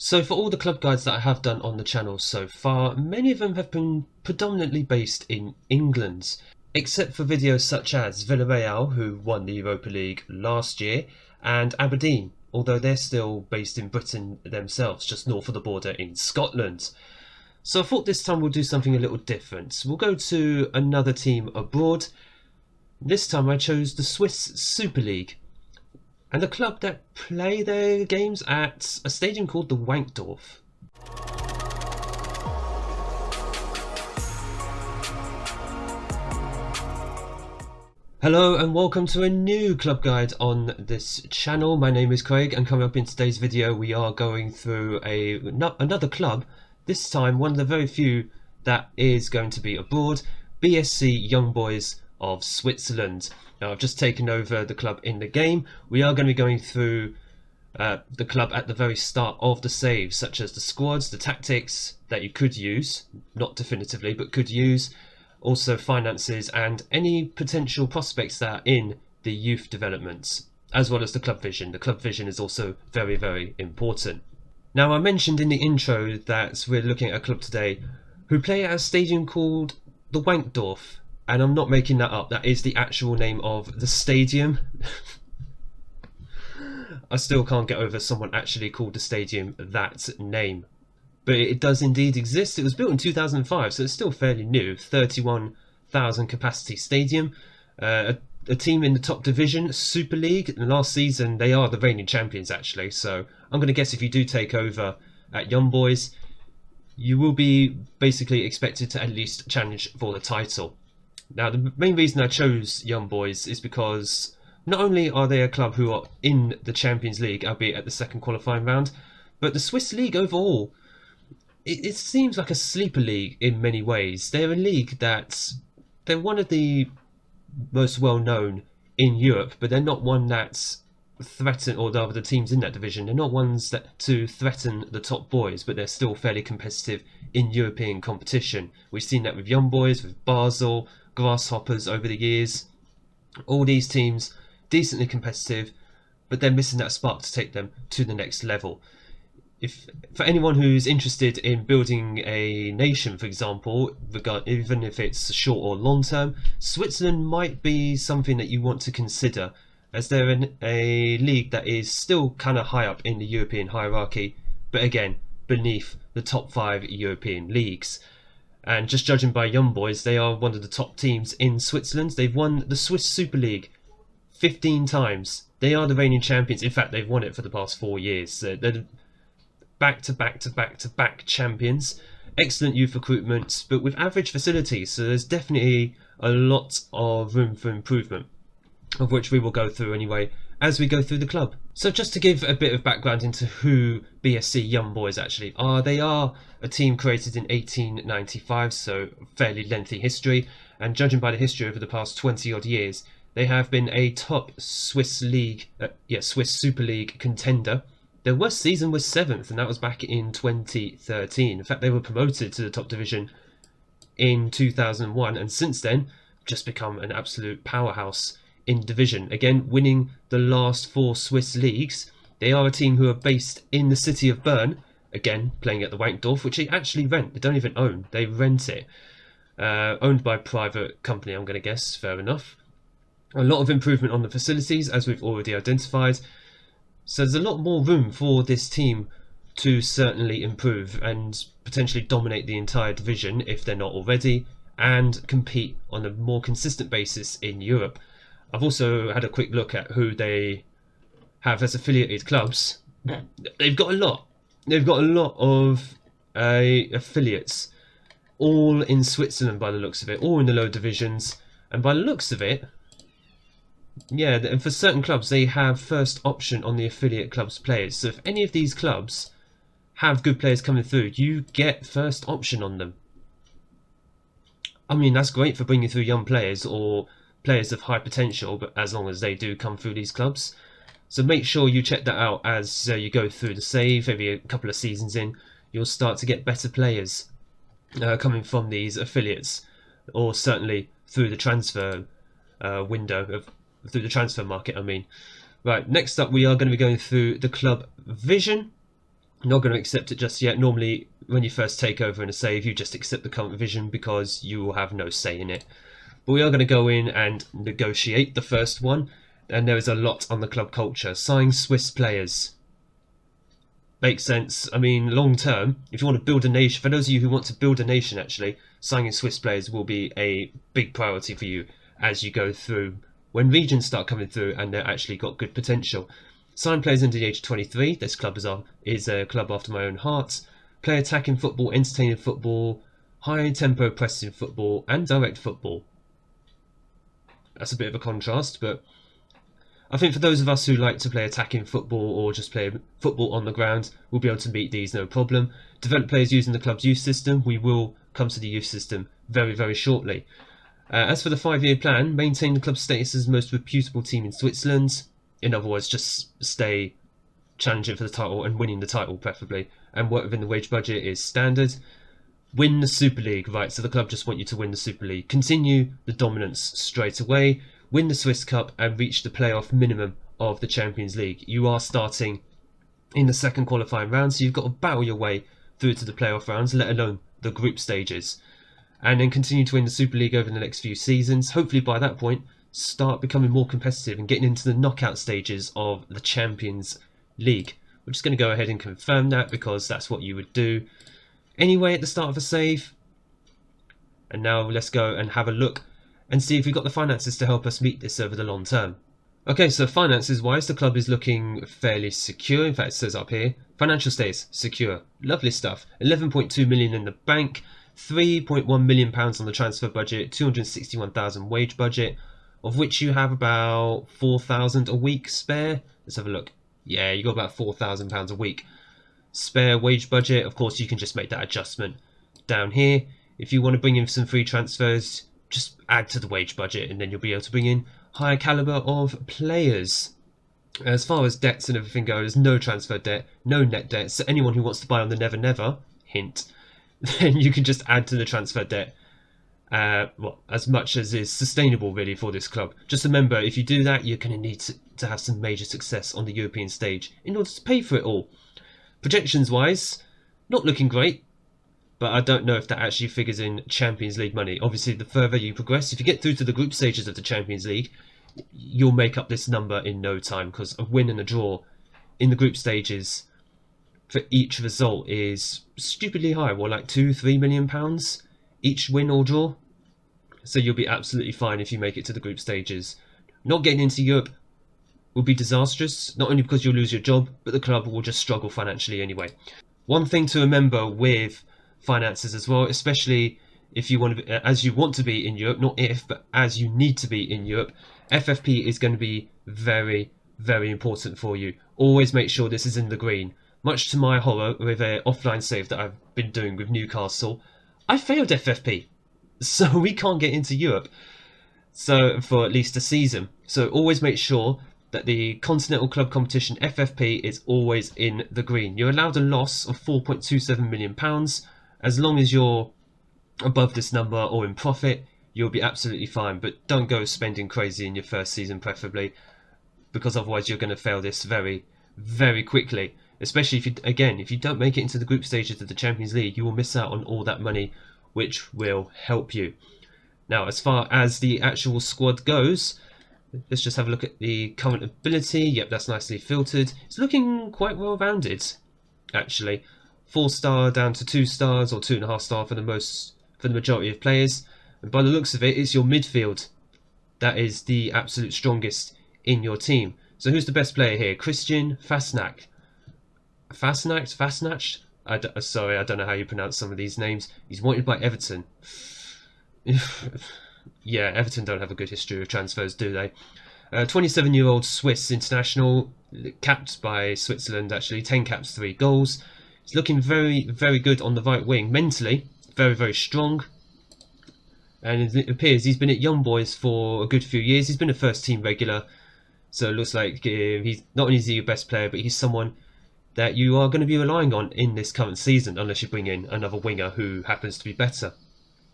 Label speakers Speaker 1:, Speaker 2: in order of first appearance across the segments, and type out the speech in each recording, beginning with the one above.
Speaker 1: So for all the club guides that I have done on the channel so far, many of them have been predominantly based in England, except for videos such as Villarreal, who won the Europa League last year, and Aberdeen, although they're still based in Britain themselves, just north of the border in Scotland. So I thought this time we'll do something a little different. We'll go to another team abroad. This time I chose the Swiss Super League, and a club that play their games at a stadium called the Wankdorf. Hello and welcome to a new club guide on this channel. My name is Craig, and coming up in today's video we are going through another club, this time one of the very few that is going to be abroad, BSC Young Boys of Switzerland. Now I've just taken over the club in the game. We are going to be going through the club at the very start of the save, such as the squads, the tactics that you could use, not definitively but could use, also finances and any potential prospects that are in the youth developments, as well as the club vision. The club vision is also very, very important. Now I mentioned in the intro that we're looking at a club today who play at a stadium called the Wankdorf. And I'm not making that up, that is the actual name of the stadium. I still can't get over someone actually called the stadium that name. But it does indeed exist. It was built in 2005, so it's still fairly new. 31,000 capacity stadium. A team in the top division, Super League. Last season, they are the reigning champions actually. So I'm going to guess if you do take over at Young Boys, you will be basically expected to at least challenge for the title. Now, the main reason I chose Young Boys is because not only are they a club who are in the Champions League, albeit at the second qualifying round, but the Swiss League overall, it seems like a sleeper league in many ways. They're a league they're one of the most well known in Europe, but they're not one that's threaten, or rather the teams in that division, they're not ones that to threaten the top boys, but they're still fairly competitive in European competition. We've seen that with Young Boys, with Basel, Grasshoppers over the years. All these teams decently competitive, but they're missing that spark to take them to the next level. If for anyone who's interested in building a nation, for example, even if it's short or long term, Switzerland might be something that you want to consider, as they're in a league that is still kind of high up in the European hierarchy, but again beneath the top 5 European leagues. And just judging by Young Boys, they are one of the top teams in Switzerland. They've won the Swiss Super League 15 times. They are the reigning champions. In fact, they've won it for the past 4 years. They're back-to-back champions. Excellent youth recruitment, but with average facilities. So there's definitely a lot of room for improvement, of which we will go through anyway as we go through the club. So just to give a bit of background into who BSC Young Boys actually are, they are a team created in 1895, so fairly lengthy history, and judging by the history over the past 20 odd years, they have been a top Swiss Super League contender. Their worst season was 7th, and that was back in 2013. In fact, they were promoted to the top division in 2001, and since then just become an absolute powerhouse in division, again winning the last 4 Swiss leagues. They are a team who are based in the city of Bern, again playing at the Wankdorf, which they actually rent. They don't even own, they rent it. Owned by a private company, I'm going to guess. Fair enough. A lot of improvement on the facilities, as we've already identified, so there's a lot more room for this team to certainly improve and potentially dominate the entire division if they're not already, and compete on a more consistent basis in Europe. I've also had a quick look at who they have as affiliated clubs. They've got a lot. They've got a lot of affiliates, all in Switzerland by the looks of it, all in the low divisions. And by the looks of it, yeah, and for certain clubs, they have first option on the affiliate club's players. So if any of these clubs have good players coming through, you get first option on them. I mean, that's great for bringing through young players or players of high potential, but as long as they do come through these clubs. So make sure you check that out as you go through the save. Maybe a couple of seasons in, you'll start to get better players coming from these affiliates, or certainly through the transfer through the transfer market, I mean. Right, next up we are going to be going through the club vision. Not going to accept it just yet. Normally, when you first take over in a save, you just accept the current vision because you will have no say in it. But we are going to go in and negotiate the first one, and there is a lot on the club culture. Sign Swiss players. Makes sense. I mean, long term, if you want to build a nation, for those of you who want to build a nation, actually, signing Swiss players will be a big priority for you as you go through. When regions start coming through and they're actually got good potential. Sign players under the age of 23. This club is a club after my own heart. Play attacking football, entertaining football, high tempo pressing football, and direct football. That's a bit of a contrast, but I think for those of us who like to play attacking football or just play football on the ground, we'll be able to meet these no problem. Develop players using the club's youth system. We will come to the youth system very, very shortly. As for the 5-year plan, maintain the club's status as the most reputable team in Switzerland. In other words, just stay challenging for the title and winning the title preferably. And work within the wage budget is standard. Win the Super League, right, so the club just want you to win the Super League. Continue the dominance straight away. Win the Swiss Cup and reach the playoff minimum of the Champions League. You are starting in the second qualifying round, so you've got to battle your way through to the playoff rounds, let alone the group stages. And then continue to win the Super League over the next few seasons. Hopefully by that point, start becoming more competitive and getting into the knockout stages of the Champions League. We're just going to go ahead and confirm that because that's what you would do anyway at the start of a save. And now let's go and have a look and see if we've got the finances to help us meet this over the long term. Okay, so finances wise, the club is looking fairly secure. In fact, it says up here, financial status secure. Lovely stuff. 11.2 million in the bank, 3.1 million pounds on the transfer budget, 261,000 wage budget, of which you have about 4,000 a week spare. Let's have a look. Yeah, you got about 4,000 pounds a week spare wage budget. Of course, you can just make that adjustment down here. If you want to bring in some free transfers, just add to the wage budget and then you'll be able to bring in higher caliber of players. As far as debts and everything go, there's no transfer debt, no net debt. So anyone who wants to buy on the Never Never, hint, then you can just add to the transfer debt as much as is sustainable really for this club. Just remember, if you do that, you're going to need to have some major success on the European stage in order to pay for it all. Projections wise, not looking great. But I don't know if that actually figures in Champions League money. Obviously, the further you progress, if you get through to the group stages of the Champions League, you'll make up this number in no time because a win and a draw in the group stages for each result is stupidly high. Well, like £2-3 million each win or draw. So you'll be absolutely fine if you make it to the group stages. Not getting into Europe will be disastrous, not only because you'll lose your job, but the club will just struggle financially anyway. One thing to remember with finances as well, especially if you want to, as you want to be in Europe, not if, but as you need to be in Europe, FFP is going to be very, very important for you. Always make sure this is in the green. Much to my horror, with an offline save that I've been doing with Newcastle, I failed FFP, so we can't get into Europe. So for at least a season. So always make sure that the Continental Club Competition FFP is always in the green. You're allowed a loss of £4.27 million. As long as you're above this number or in profit, you'll be absolutely fine. But don't go spending crazy in your first season, preferably, because otherwise you're going to fail this very, very quickly. Especially if you don't make it into the group stages of the Champions League, you will miss out on all that money, which will help you. Now, as far as the actual squad goes, let's just have a look at the current ability. Yep, that's nicely filtered. It's looking quite well rounded, actually. 4-star down to 2 stars or 2.5 star for the majority of players. And by the looks of it, it's your midfield that is the absolute strongest in your team. So who's the best player here? Christian Fasnacht. Fasnacht? Sorry, I don't know how you pronounce some of these names. He's wanted by Everton. Yeah, Everton don't have a good history of transfers, do they? 27-year-old Swiss international, capped by Switzerland actually, 10 caps, 3 goals. He's looking very, very good on the right wing. Mentally, very, very strong. And it appears he's been at Young Boys for a good few years. He's been a first team regular. So it looks like he's not only is he your best player, but he's someone that you are going to be relying on in this current season, unless you bring in another winger who happens to be better.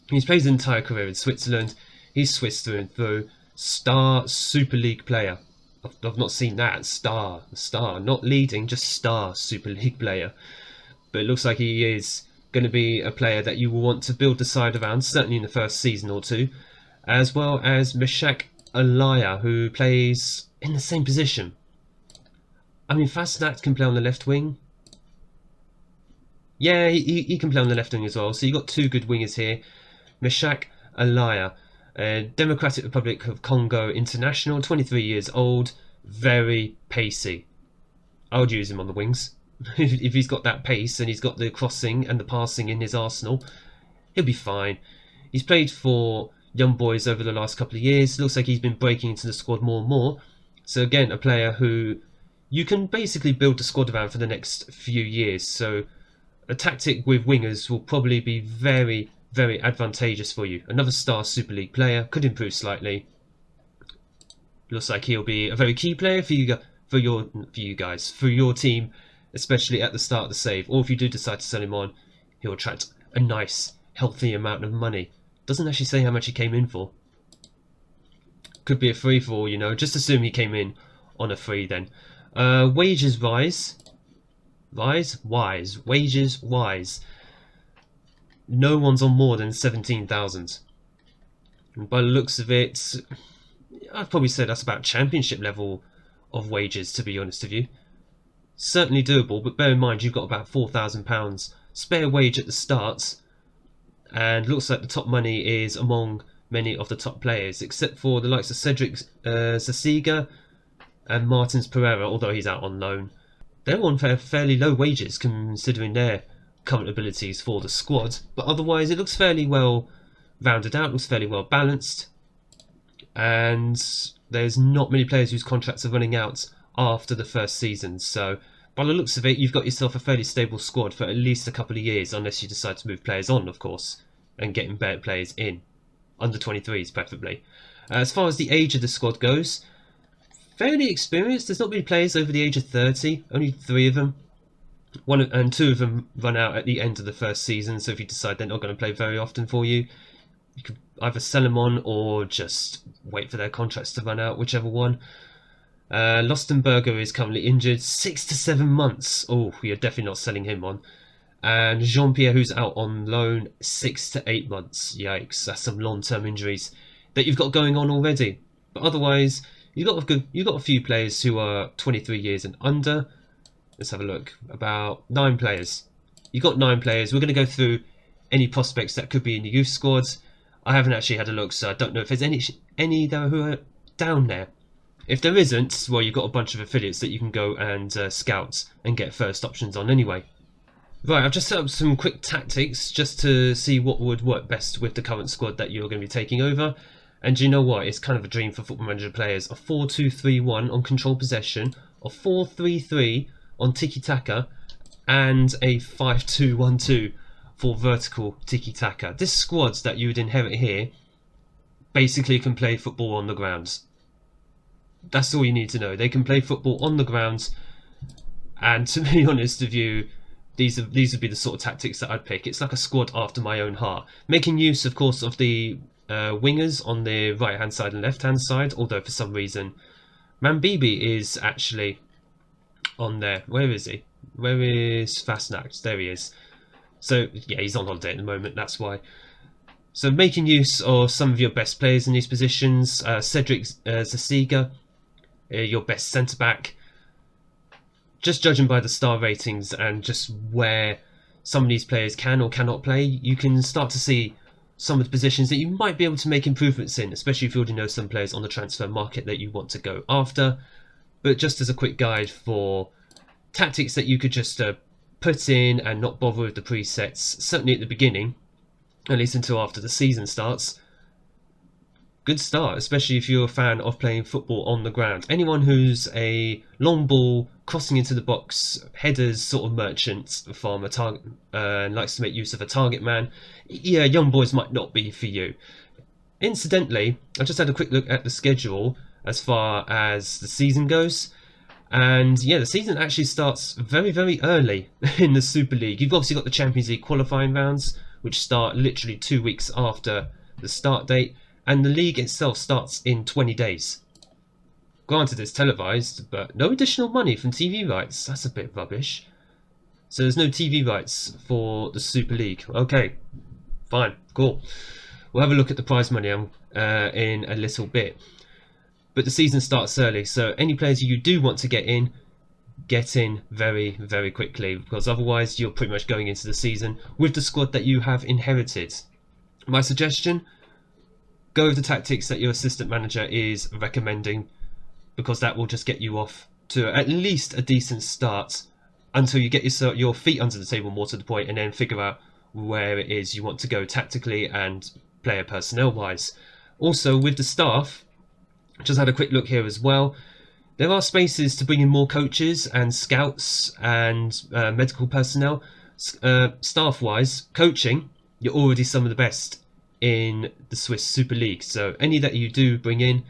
Speaker 1: He's played his entire career in Switzerland. He's Swiss through and through. Star Super League player. I've not seen that. Star, not leading, just star Super League player. But it looks like he is going to be a player that you will want to build the side around, certainly in the first season or two, as well as Meshak Alaya, who plays in the same position. I mean, Patinat can play on the left wing. Yeah, he can play on the left wing as well. So you've got two good wingers here. Meshak Alaya, Democratic Republic of Congo international, 23 years old, very pacey. I would use him on the wings. If he's got that pace and he's got the crossing and the passing in his arsenal, he'll be fine. He's played for Young Boys over the last couple of years. Looks like he's been breaking into the squad more and more. So again, a player who you can basically build the squad around for the next few years. So a tactic with wingers will probably be very, very advantageous for you. Another star Super League player, could improve slightly. Looks like he'll be a very key player for your team, especially at the start of the save. Or if you do decide to sell him on, he'll attract a nice, healthy amount of money. Doesn't actually say how much he came in for. Could be a free for all, you know. Just assume he came in on a free then. Wages rise. Wages wise. No one's on more than 17,000. By the looks of it, I'd probably say that's about championship level of wages, to be honest with you. Certainly doable, but bear in mind you've got about £4,000 spare wage at the start, and looks like the top money is among many of the top players, except for the likes of Cedric Zasiga and Martins Pereira, although he's out on loan. They're on fairly low wages considering their current abilities for the squad, but otherwise it looks fairly well rounded out, looks fairly well balanced, and there's not many players whose contracts are running out after the first season. So by the looks of it, you've got yourself a fairly stable squad for at least a couple of years, unless you decide to move players on, of course, and getting better players in, under 23s preferably. As far as the age of the squad goes, fairly experienced. There's not many players over the age of 30, only 3 of them. And 2 of them run out at the end of the first season, so if you decide they're not going to play very often for you, you could either sell them on or just wait for their contracts to run out, whichever one. Lostenberger is currently injured, 6 to 7 months. Oh, you're definitely not selling him on. And Jean-Pierre, who's out on loan, 6 to 8 months. Yikes, that's some long-term injuries that you've got going on already. But otherwise, you've got a few players who are 23 years and under. Let's have a look. About 9 players. You've got 9 players. We're going to go through any prospects that could be in the youth squad. I haven't actually had a look, so I don't know if there's any there who are down there. If there isn't, well, you've got a bunch of affiliates that you can go and scout and get first options on anyway. Right, I've just set up some quick tactics just to see what would work best with the current squad that you're going to be taking over. And do you know what? It's kind of a dream for Football Manager players. A 4-2-3-1 on control possession, a 4-3-3 on tiki-taka, and a 5-2-1-2 for vertical tiki-taka. This squad that you would inherit here basically can play football on the grounds. That's all you need to know. They can play football on the grounds, and to be honest with you, these would be the sort of tactics that I'd pick. It's like a squad after my own heart. Making use, of course, of the wingers on the right-hand side and left-hand side, although for some reason Mambibi is actually on there. Where is he? Where is Patinat? There he is. So, yeah, he's on holiday at the moment, that's why. So making use of some of your best players in these positions. Cedric Zasiga, your best centre-back. Just judging by the star ratings and just where some of these players can or cannot play, you can start to see some of the positions that you might be able to make improvements in, especially if you already know some players on the transfer market that you want to go after. But just as a quick guide for tactics that you could just put in and not bother with the presets, certainly at the beginning, at least until after the season starts. Good start, especially if you're a fan of playing football on the ground. Anyone who's a long ball, crossing into the box, headers sort of merchant from a target, and likes to make use of a target man, yeah, Young Boys might not be for you. Incidentally, I just had a quick look at the schedule as far as the season goes. And yeah, the season actually starts very, very early in the Super League. You've obviously got the Champions League qualifying rounds, which start literally 2 weeks after the start date. And the league itself starts in 20 days. Granted, it's televised, but no additional money from TV rights. That's a bit rubbish. So there's no TV rights for the Super League. Okay, fine, cool. We'll have a look at the prize money in a little bit. But the season starts early, so any players you do want to get in very, very quickly, because otherwise you're pretty much going into the season with the squad that you have inherited. My suggestion, go with the tactics that your assistant manager is recommending, because that will just get you off to at least a decent start until you get your feet under the table more to the point, and then figure out where it is you want to go tactically and player personnel wise. Also with the staff, just had a quick look here as well. There are spaces to bring in more coaches and scouts and medical personnel. Staff wise, coaching, you're already some of the best in the Swiss Super League. So any that you do bring in,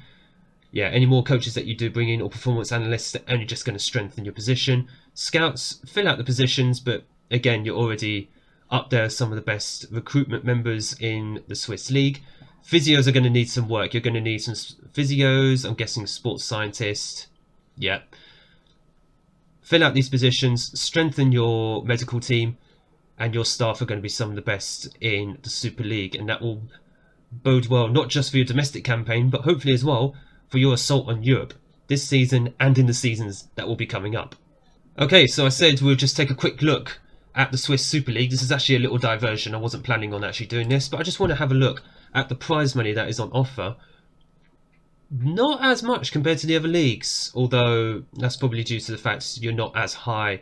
Speaker 1: any more coaches that you do bring in, or performance analysts, are only just going to strengthen your position. Scouts, fill out the positions, but again, you're already up there as some of the best recruitment members in the Swiss League. Physios are going to need some work. You're going to need some physios, I'm guessing sports scientists. Yeah. Fill out these positions, strengthen your medical team, and your staff are going to be some of the best in the Super League. And that will bode well, not just for your domestic campaign, but hopefully as well for your assault on Europe this season and in the seasons that will be coming up. Okay, so I said we'll just take a quick look at the Swiss Super League. This is actually a little diversion. I wasn't planning on actually doing this, but I just want to have a look at the prize money that is on offer. Not as much compared to the other leagues, although that's probably due to the fact you're not as high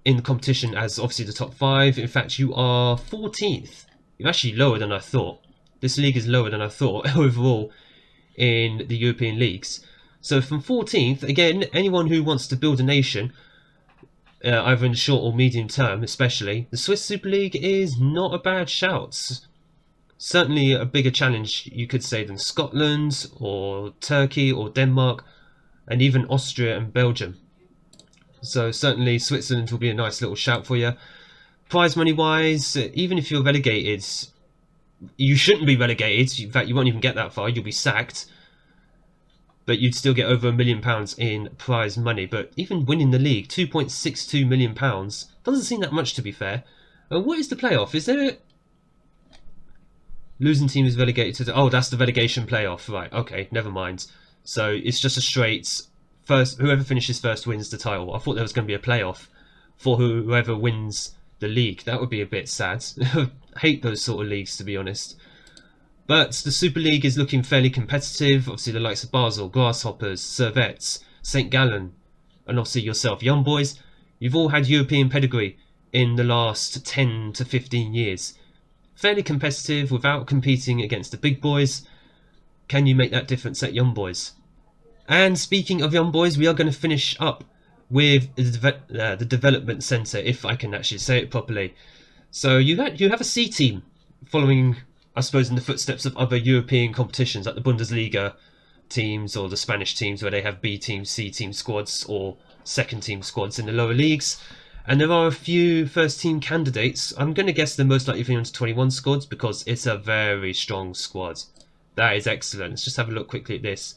Speaker 1: in the competition as obviously the top 5. In fact, you are 14th. You're actually lower than I thought. This league is lower than I thought overall in the European leagues. So from 14th, again, anyone who wants to build a nation, either in the short or medium term especially, the Swiss Super League is not a bad shout. Certainly a bigger challenge, you could say, than Scotland or Turkey or Denmark, and even Austria and Belgium. So certainly Switzerland will be a nice little shout for you. Prize money wise, even if you're relegated, you shouldn't be relegated. In fact, you won't even get that far. You'll be sacked. But you'd still get over £1 million in prize money. But even winning the league, £2.62 million, doesn't seem that much, to be fair. What is the playoff? Is there... Losing team is relegated to the... Oh, that's the relegation playoff. Right, okay, never mind. So it's just a straight... First, whoever finishes first wins the title. I thought there was going to be a playoff for whoever wins the league. That would be a bit sad. I hate those sort of leagues, to be honest. But the Super League is looking fairly competitive. Obviously, the likes of Basel, Grasshoppers, Servette, St. Gallen, and obviously yourself, Young Boys. You've all had European pedigree in the last 10 to 15 years. Fairly competitive without competing against the big boys. Can you make that difference at Young Boys? And speaking of Young Boys, we are going to finish up with the development centre, if I can actually say it properly. So you have a C team following, I suppose, in the footsteps of other European competitions like the Bundesliga teams or the Spanish teams, where they have B team, C team squads or second team squads in the lower leagues. And there are a few first team candidates. I'm going to guess they're most likely for the under 21 squads, because it's a very strong squad. That is excellent. Let's just have a look quickly at this.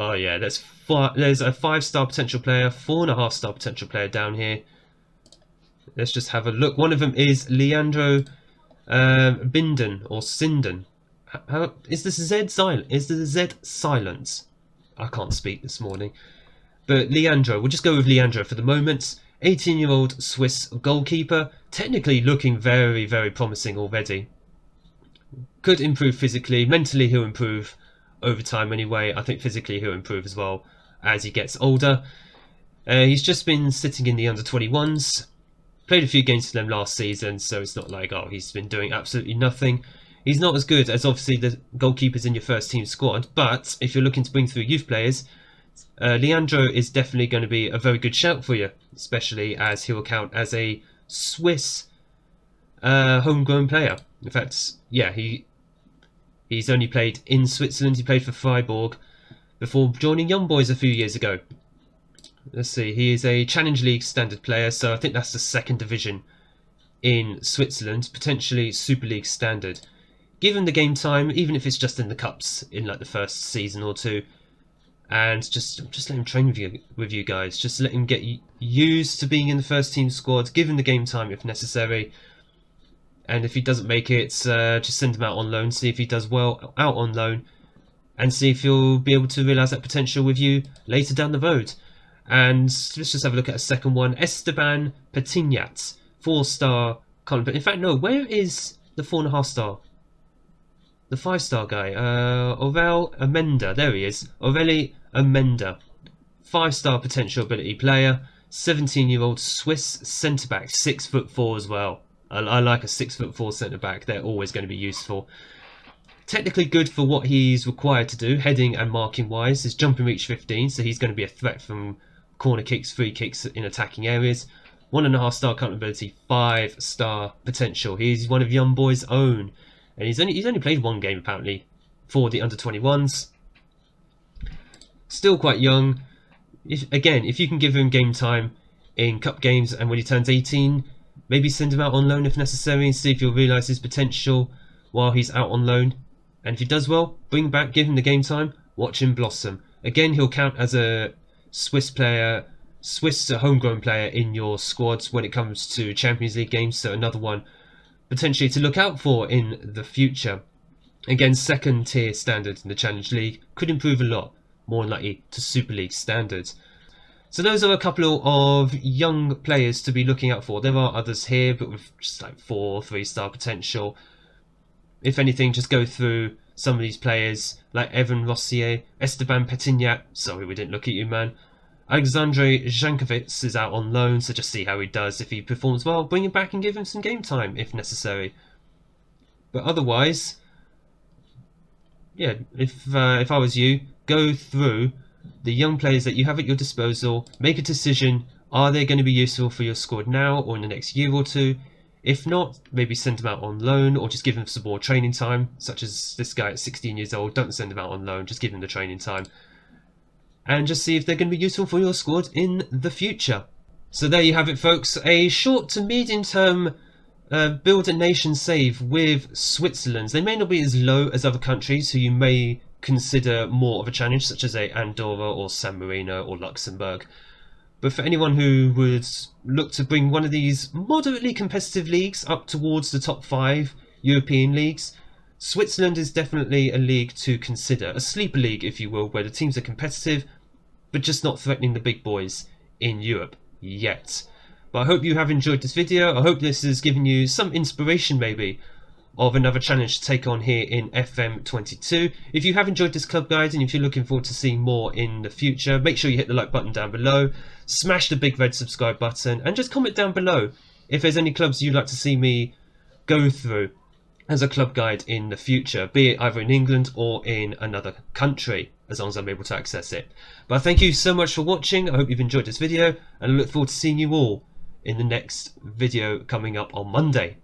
Speaker 1: Oh yeah, there's a 5-star potential player, 4.5-star potential player down here. Let's just have a look. One of them is Leandro Binden or Sinden. How is the Z silent? Is the Z silent? I can't speak this morning. But Leandro, we'll just go with Leandro for the moment. 18-year-old Swiss goalkeeper, technically looking very, very promising already. Could improve physically, mentally he'll improve over time anyway. I think physically he'll improve as well as he gets older. He's just been sitting in the under 21s. Played a few games for them last season, so it's not like, oh, he's been doing absolutely nothing. He's not as good as obviously the goalkeepers in your first team squad, but if you're looking to bring through youth players, Leandro is definitely going to be a very good shout for you, especially as he will count as a Swiss homegrown player. In fact, yeah, he's only played in Switzerland. He played for Freiburg before joining Young Boys a few years ago. Let's see, he is a Challenge League standard player, so I think that's the second division in Switzerland, potentially Super League standard. Give him the game time, even if it's just in the cups in like the first season or two, and just let him train with you guys. Just let him get used to being in the first team squad. Give him the game time if necessary. And if he doesn't make it, just send him out on loan. See if he does well out on loan, and see if he'll be able to realise that potential with you later down the road. And let's just have a look at a second one. Esteban Patinat, 4-star Colin. But in fact, no. Where is the 4.5-star? The 5-star guy. Aurel Amenda. There he is. Aureli Amenda, 5-star potential ability player. 17-year-old Swiss centre back, 6'4" as well. I like a 6'4" centre back. They're always going to be useful. Technically good for what he's required to do, heading and marking wise. His jumping reach 15, so he's going to be a threat from corner kicks, free kicks in attacking areas. 1.5-star current ability, 5-star potential. He's one of Young Boys' own, and he's only played one game apparently for the under-21s. Still quite young. If you can give him game time in cup games, and when he turns 18. Maybe send him out on loan if necessary and see if he'll realise his potential while he's out on loan. And if he does well, bring him back, give him the game time, watch him blossom. Again, he'll count as a Swiss homegrown player in your squads when it comes to Champions League games. So another one potentially to look out for in the future. Again, second tier standards in the Challenge League. Could improve a lot, more likely to Super League standards. So those are a couple of young players to be looking out for. There are others here, but with just like 3-star potential. If anything, just go through some of these players, like Evan Rossier, Esteban Patinat. Sorry, we didn't look at you, man. Alexandre Jankovic is out on loan, so just see how he does. If he performs well, bring him back and give him some game time if necessary. But otherwise, yeah, if I was you, go through the young players that you have at your disposal, make a decision. Are they going to be useful for your squad now or in the next year or two? If not, maybe send them out on loan or just give them some more training time, such as this guy at 16 years old. Don't send them out on loan, just give them the training time. And just see if they're going to be useful for your squad in the future. So there you have it, folks. A short to medium term build a nation save with Switzerland. They may not be as low as other countries who you may consider more of a challenge, such as a Andorra or San Marino or Luxembourg. But for anyone who would look to bring one of these moderately competitive leagues up towards the top 5 European leagues, Switzerland is definitely a league to consider. A sleeper league, if you will, where the teams are competitive but just not threatening the big boys in Europe yet. But I hope you have enjoyed this video. I hope this has given you some inspiration maybe of another challenge to take on here in FM22. If you have enjoyed this club guide and if you're looking forward to seeing more in the future, make sure you hit the like button down below, smash the big red subscribe button, and just comment down below if there's any clubs you'd like to see me go through as a club guide in the future, be it either in England or in another country, as long as I'm able to access it. But thank you so much for watching. I hope you've enjoyed this video, and I look forward to seeing you all in the next video coming up on Monday.